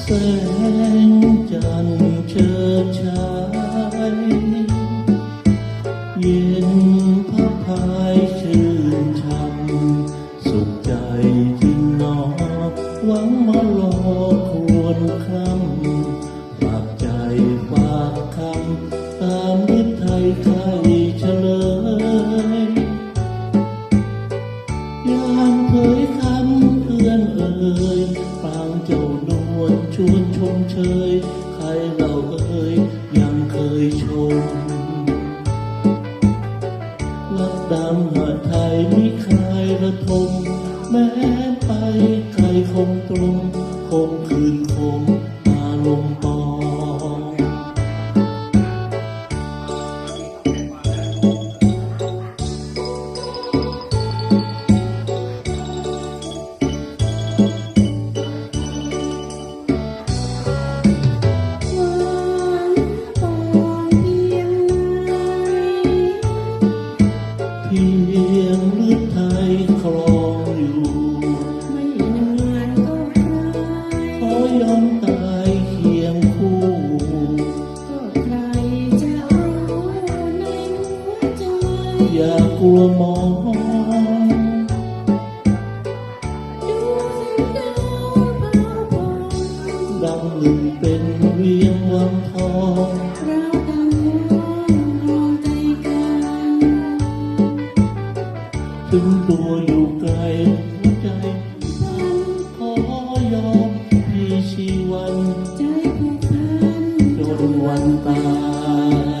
แสงจันทร์เชิดฉายเย็นพักพายชื่นช่ำสุขใจจริงหนอหวังมาหลอกควรคำฝากใจฝากคำตามฤทัยไทยเฉลยยามเผยคำเพื่อนเอ่ยปางเจ้านวลชวนชมเชยใครเราเอ่ยยังเคยชมรักดำหาไทยมิคายระทมแม้ไปไกลคงตรงคงคืนคงมาลงปองเพียงฤทัยครองอยู่ไม่นานก็ใครขอยอมตายเคียงคู่ก็ใครจะรู้ในหัวใจอย่ากลัวมองดูสิดาวบาวบานดังหนึ่งเป็นเวียงวังทองเราต่างมองใจกัน ถึงตัวอยู่ไกลหัวใจพันขอยอมพี่ชีวันใจผูกพันจนวันตาย